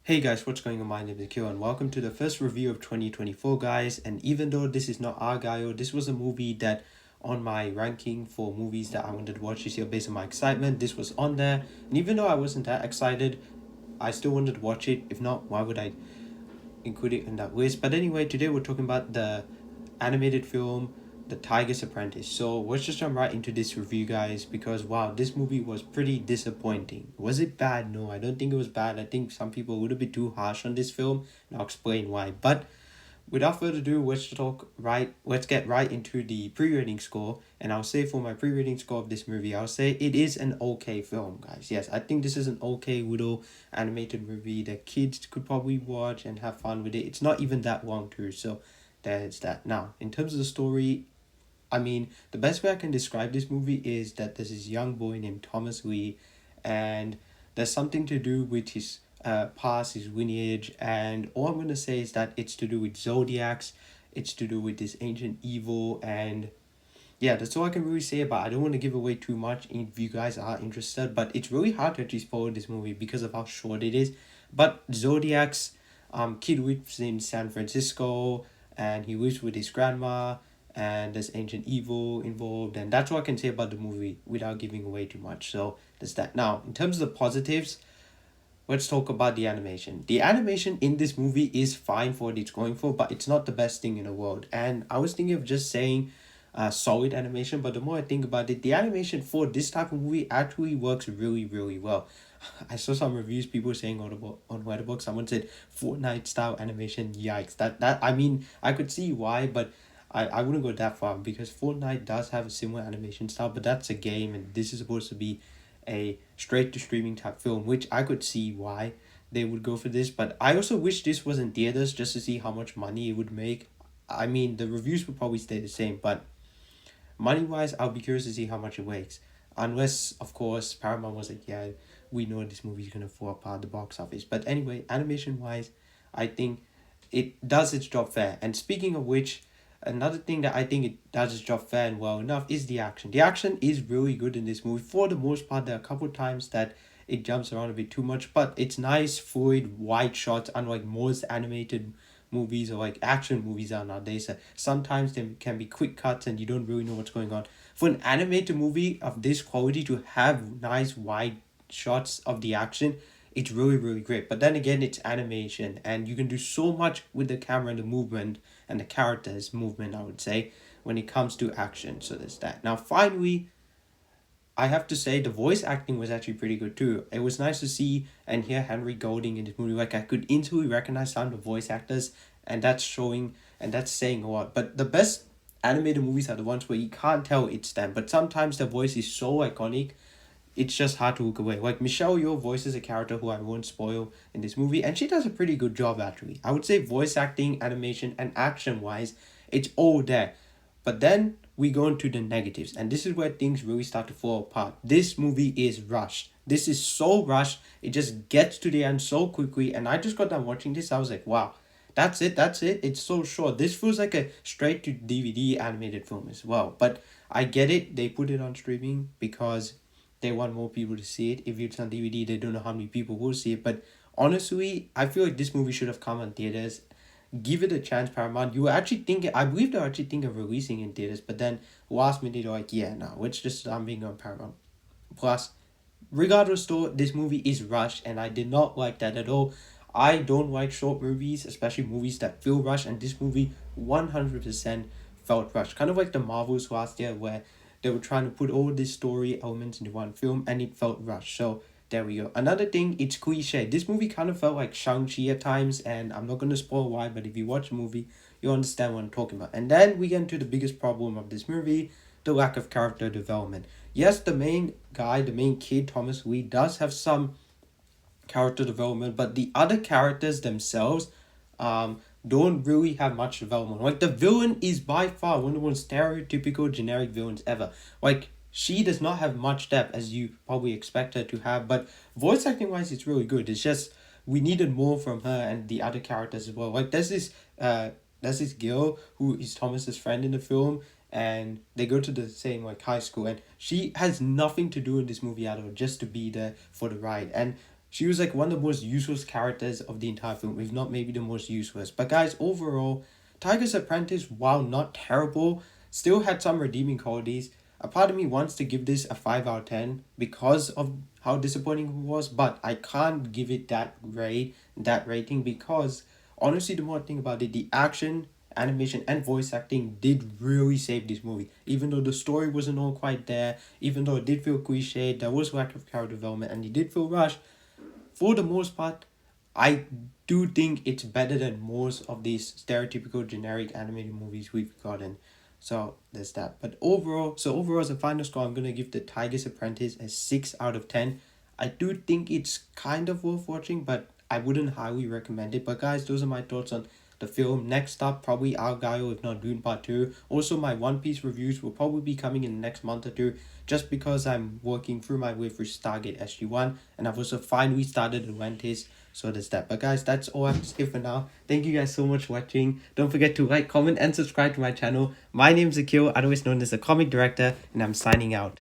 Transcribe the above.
Hey guys, what's going on? My name is Akil and welcome to the first review of 2024, guys. And even though this is not Argyle, this was a movie that on my ranking for movies that I wanted to watch this year based on my excitement, this was on there. And even though I wasn't that excited, I still wanted to watch it. If not, why would I include it in that list? But anyway, today we're talking about the animated film The Tiger's Apprentice. So let's just jump right into this review, guys, because wow, this movie was pretty disappointing. Was it bad? No, I don't think it was bad. I think some people would have been too harsh on this film, and I'll explain why. But without further ado, let's get right into the pre-rating score. And I'll say for my pre-rating score of this movie, I'll say it is an okay film, guys. Yes, I think this is an okay little animated movie that kids could probably watch and have fun with it. It's not even that long too, so there's that. Now, in terms of the story, I mean, the best way I can describe this movie is that there's this young boy named Thomas Lee, and there's something to do with his past, his lineage, and all I'm gonna say is that it's to do with zodiacs, it's to do with this ancient evil, and yeah, that's all I can really say about it. I don't want to give away too much if you guys are interested, but it's really hard to actually spoil this movie because of how short it is. But Zodiac's kid lives in San Francisco and he lives with his grandma and there's ancient evil involved, and that's what I can say about the movie without giving away too much. So there's that. Now, in terms of the positives, let's talk about the animation. The animation in this movie is fine for what it's going for, but it's not the best thing in the world. And I was thinking of just saying solid animation, but the more I think about it, the animation for this type of movie actually works really, really well. I saw some reviews, people saying on Letterboxd, someone said Fortnite style animation. Yikes! That I mean, I could see why, but I wouldn't go that far because Fortnite does have a similar animation style, but that's a game, and this is supposed to be a straight to streaming type film, which I could see why they would go for this. But I also wish this was in theaters just to see how much money it would make. I mean, the reviews would probably stay the same, but money wise, I'll be curious to see how much it makes. Unless, of course, Paramount was like, yeah, we know this movie's gonna fall apart at the box office. But anyway, animation wise, I think it does its job fair. And speaking of which, another thing that I think it does its job fair and well enough is the action. The action is really good in this movie. For the most part, there are a couple of times that it jumps around a bit too much, but it's nice, fluid, wide shots, unlike most animated movies or like action movies are nowadays. Sometimes there can be quick cuts and you don't really know what's going on. For an animated movie of this quality to have nice wide shots of the action, it's really, really great. But then again, it's animation and you can do so much with the camera and the movement and the characters movement, I would say, when it comes to action. So there's that. Now finally, I have to say the voice acting was actually pretty good too. It was nice to see and hear Henry Golding in this movie. Like I could instantly recognize some of the voice actors, and that's showing and that's saying a lot. But the best animated movies are the ones where you can't tell it's them, but sometimes the voice is so iconic, it's just hard to look away. Like Michelle Yeoh voices a character who I won't spoil in this movie, and she does a pretty good job actually. I would say voice acting, animation, and action wise, it's all there. But then we go into the negatives, and this is where things really start to fall apart. This movie is rushed. This is so rushed. It just gets to the end so quickly, and I just got done watching this. I was like, wow, that's it. That's it. It's so short. This feels like a straight to DVD animated film as well. But I get it. They put it on streaming because they want more people to see it. If it's on DVD, they don't know how many people will see it. But honestly, I feel like this movie should have come on theaters. Give it a chance, Paramount. You were actually thinking, I believe they were actually thinking of releasing in theaters, but then last minute they're like, yeah, no, let's just being on Paramount. Plus, regardless though, this movie is rushed, and I did not like that at all. I don't like short movies, especially movies that feel rushed, and this movie 100% felt rushed. Kind of like the Marvels last year, where they were trying to put all these story elements into one film, and it felt rushed. So there we go. Another thing, it's cliche. This movie kind of felt like Shang-Chi at times, and I'm not going to spoil why, but if you watch the movie, you understand what I'm talking about. And then we get into the biggest problem of this movie, the lack of character development. Yes, the main guy, the main kid, Thomas Lee, does have some character development, but the other characters themselves don't really have much development. Like the villain is by far one of the most stereotypical generic villains ever. Like she does not have much depth as you probably expect her to have, but voice acting wise it's really good. It's just we needed more from her and the other characters as well. Like there's this girl who is Thomas's friend in the film, and they go to the same like high school, and she has nothing to do in this movie at all, just to be there for the ride. And she was like one of the most useless characters of the entire film, if not maybe the most useless. But guys, overall, Tiger's Apprentice, while not terrible, still had some redeeming qualities. A part of me wants to give this a 5 out of 10 because of how disappointing it was, but I can't give it that rating, because honestly, the more I think about it, the action, animation, and voice acting did really save this movie. Even though the story wasn't all quite there, even though it did feel cliched, there was lack of character development, and it did feel rushed, for the most part, I do think it's better than most of these stereotypical generic animated movies we've gotten. So there's that. But overall as a final score, I'm gonna give the Tiger's Apprentice a 6 out of 10. I do think it's kind of worth watching, but I wouldn't highly recommend it. But guys, those are my thoughts on the film. Next up, probably Argyle, if not Dune Part 2. Also, my One Piece reviews will probably be coming in the next month or two, just because I'm working through my way through Stargate SG1, and I've also finally started Atlantis. So there's that. But guys, that's all I have to say for now. Thank you guys so much for watching. Don't forget to like, comment, and subscribe to my channel. My name's Akil, otherwise known as the Comic Director, and I'm signing out.